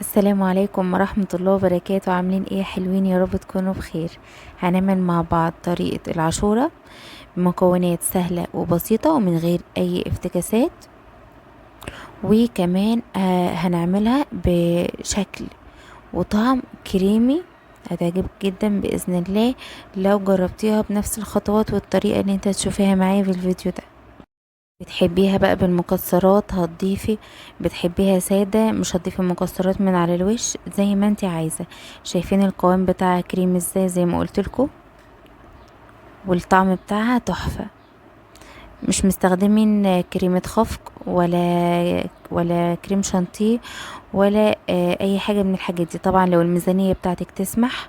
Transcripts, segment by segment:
السلام عليكم ورحمة الله وبركاته. عاملين ايه؟ حلوين يا رب تكونوا بخير. هنعمل مع بعض طريقة العاشورة بمكونات سهلة وبسيطة ومن غير اي افتكاسات، وكمان هنعملها بشكل وطعم كريمي. هتعجبك جدا بإذن الله لو جربتيها بنفس الخطوات والطريقة اللي انت تشوفيها معايا في الفيديو ده. بتحبيها بقى بالمكسرات هتضيفي، بتحبيها سادة مش هتضيفي مكسرات من على الوش زي ما انت عايزة. شايفين القوام بتاعها كريم ازاي زي ما قلتلكوا، والطعم بتاعها تحفة. مش مستخدمين كريمة خفق ولا كريم شانتيه ولا اي حاجة من الحاجات دي. طبعا لو الميزانية بتاعتك تسمح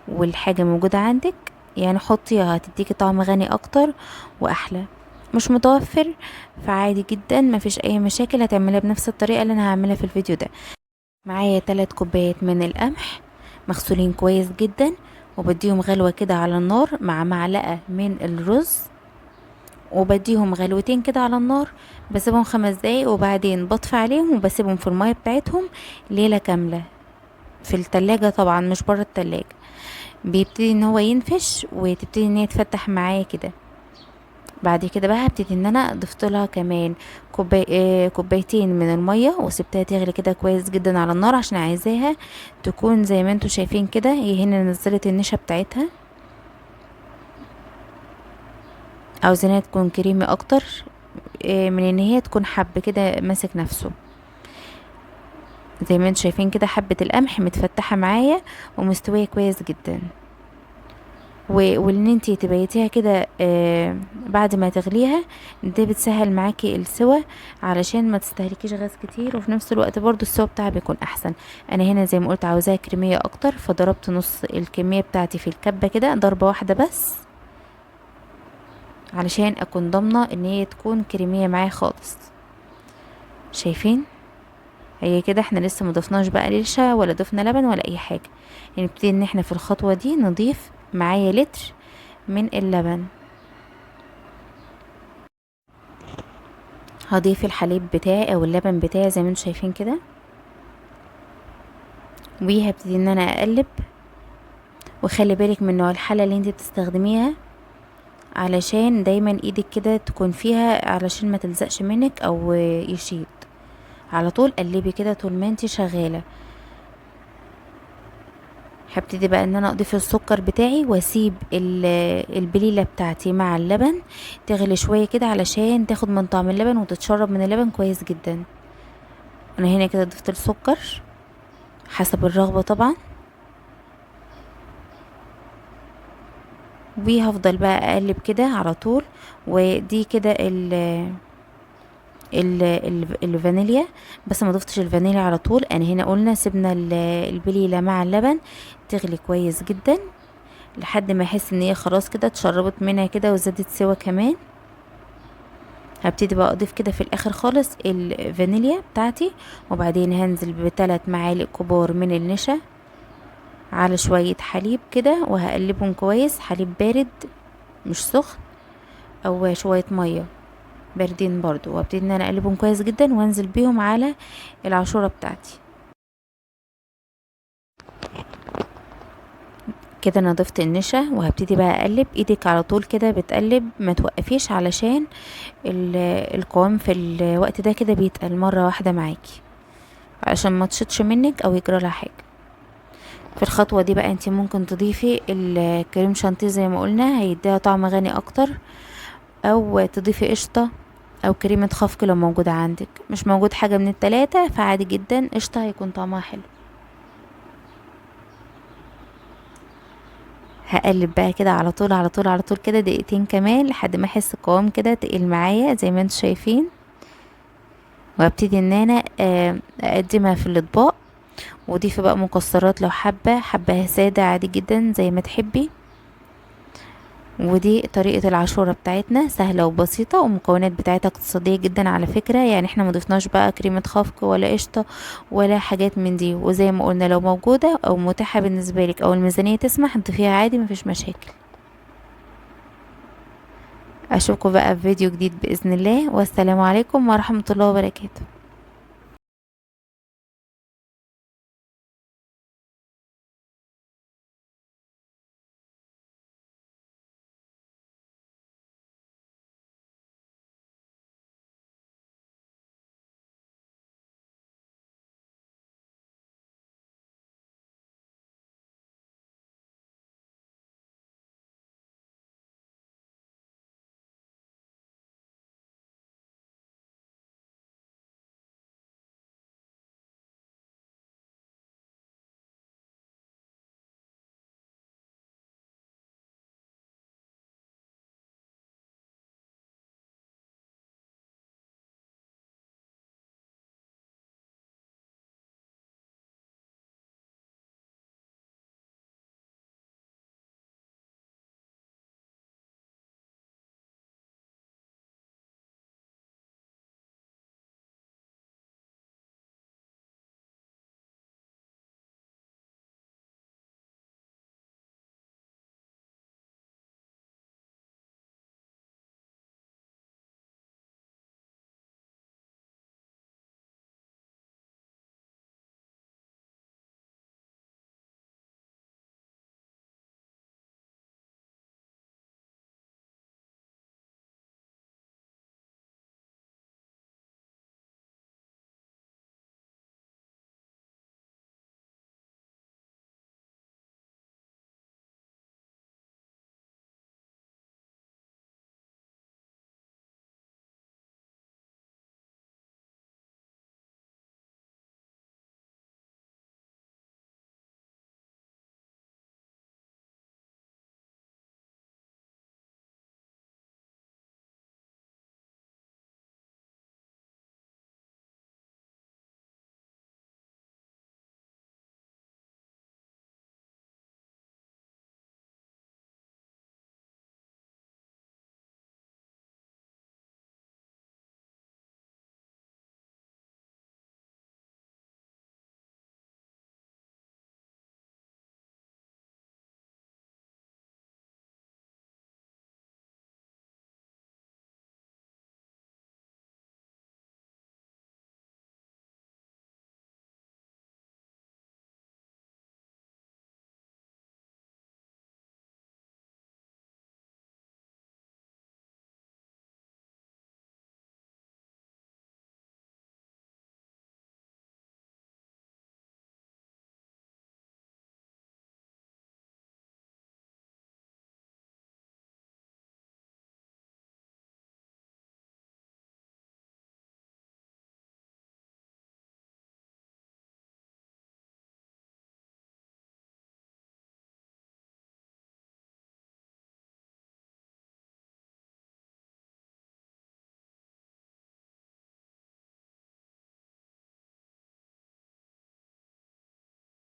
والحاجة موجودة عندك يعني حطيها، هتديكي طعم غني اكتر واحلى. مش متوفر فعادي جدا مفيش اي مشاكل، هتعملها بنفس الطريقة اللي انا هعملها في الفيديو ده. معايا 3 كوبايات من القمح مغسولين كويس جدا، وبديهم غلوة كده على النار مع معلقة من الرز، وبديهم غلوتين كده على النار. بسيبهم 5 دقايق وبعدين بطفي عليهم وبسيبهم في المية بتاعتهم ليلة كاملة في التلاجة، طبعا مش برا التلاجة. بيبتدي ان هو ينفش وتبتدي ان هي تفتح معايا كده. بعد كده بقى هبتدي ان انا ضفت لها كمان كوبايتين من الميه وسبتها تغلي كده كويس جدا على النار، عشان عايزاها تكون زي ما انتوا شايفين كده. هي هنا نزلت النشا بتاعتها، عاوزينها تكون كريمي اكتر من ان هي تكون حب كده ماسك نفسه. زي ما انتوا شايفين كده حبة القمح متفتحة معايا ومستوية كويس جدا. وان انتي تبيتيها كده بعد ما تغليها، ده بتسهل معاكي السوا علشان ما تستهلكيش غاز كتير، وفي نفس الوقت برضو السوا بتاعها بيكون احسن. انا هنا زي ما قلت عاوزاها كريميه اكتر، فضربت نص الكميه بتاعتي في الكبه كده ضربه واحده بس، علشان اكون ضامنه ان هي تكون كريميه معايا خالص. شايفين هي كده احنا لسه مضفناش بقى للشا ولا ضفنا لبن ولا اي حاجه. يعني نبتدي ان احنا في الخطوه دي نضيف معايا لتر من اللبن. هضيف الحليب بتاعي او اللبن بتاعي زي ما انتم شايفين كده، وهبتدي ان انا اقلب. وخلي بالك من نوع الحله اللي انت بتستخدميها، علشان دايما ايدك كده تكون فيها علشان ما تلزقش منك او يشيط. على طول قلبي كده طول ما انت شغاله. هبتدي بقى ان انا اضيف السكر بتاعي واسيب البليله بتاعتي مع اللبن تغلي شويه كده علشان تاخد من طعم اللبن وتتشرب من اللبن كويس جدا. انا هنا كده ضفت السكر حسب الرغبه طبعا، وهفضل بقى اقلب كده على طول. ودي كده الفانيليا، بس ما ضفتش الفانيليا على طول. انا هنا قلنا سيبنا البليله مع اللبن تغلي كويس جدا لحد ما احس ان هي خلاص كده اتشربت منها كده وزادت سوا كمان. هبتدي بقى اضيف كده في الاخر خالص الفانيليا بتاعتي، وبعدين هنزل ب3 معالق كبار من النشا على شويه حليب كده، وهقلبهم كويس. حليب بارد مش سخن، او شويه ميه باردين برضو، وابتدي ان انا اقلبهم كويس جدا وانزل بيهم على العاشوره بتاعتي. كده انا ضفت النشا وهبتدي بقى اقلب. ايدك على طول كده بتقلب ما توقفيش، علشان القوام في الوقت ده كده بيتقل مره واحده معاكي، علشان ما تشطش منك او يجرى لها حاجه. في الخطوه دي بقى انت ممكن تضيفي الكريم شانتيه زي ما قلنا، هيديها طعم غني اكتر، او تضيفي قشطه او كريمه خفق لو موجوده عندك. مش موجود حاجه من التلاتة فعادي جدا قشطه هيكون طعمها حلو. هقلب بقى كده على طول على طول على طول كده دقيقتين كمان لحد ما احس القوام كده تقل معايا زي ما انتم شايفين. وابتدي ان انا اقدمها في الاطباق، وضيفي بقى مكسرات لو حبة سادة عادي جدا زي ما تحبي. ودي طريقة العاشورة بتاعتنا سهلة وبسيطة، والمكونات بتاعتها اقتصادية جدا على فكرة. يعني احنا مضفناش بقى كريمة خفق ولا قشطة ولا حاجات من دي. وزي ما قلنا لو موجودة او متاحة بالنسبة لك او الميزانية تسمح تضيفيها عادي مفيش مشاكل. اشوفكم بقى في فيديو جديد بإذن الله، والسلام عليكم ورحمة الله وبركاته.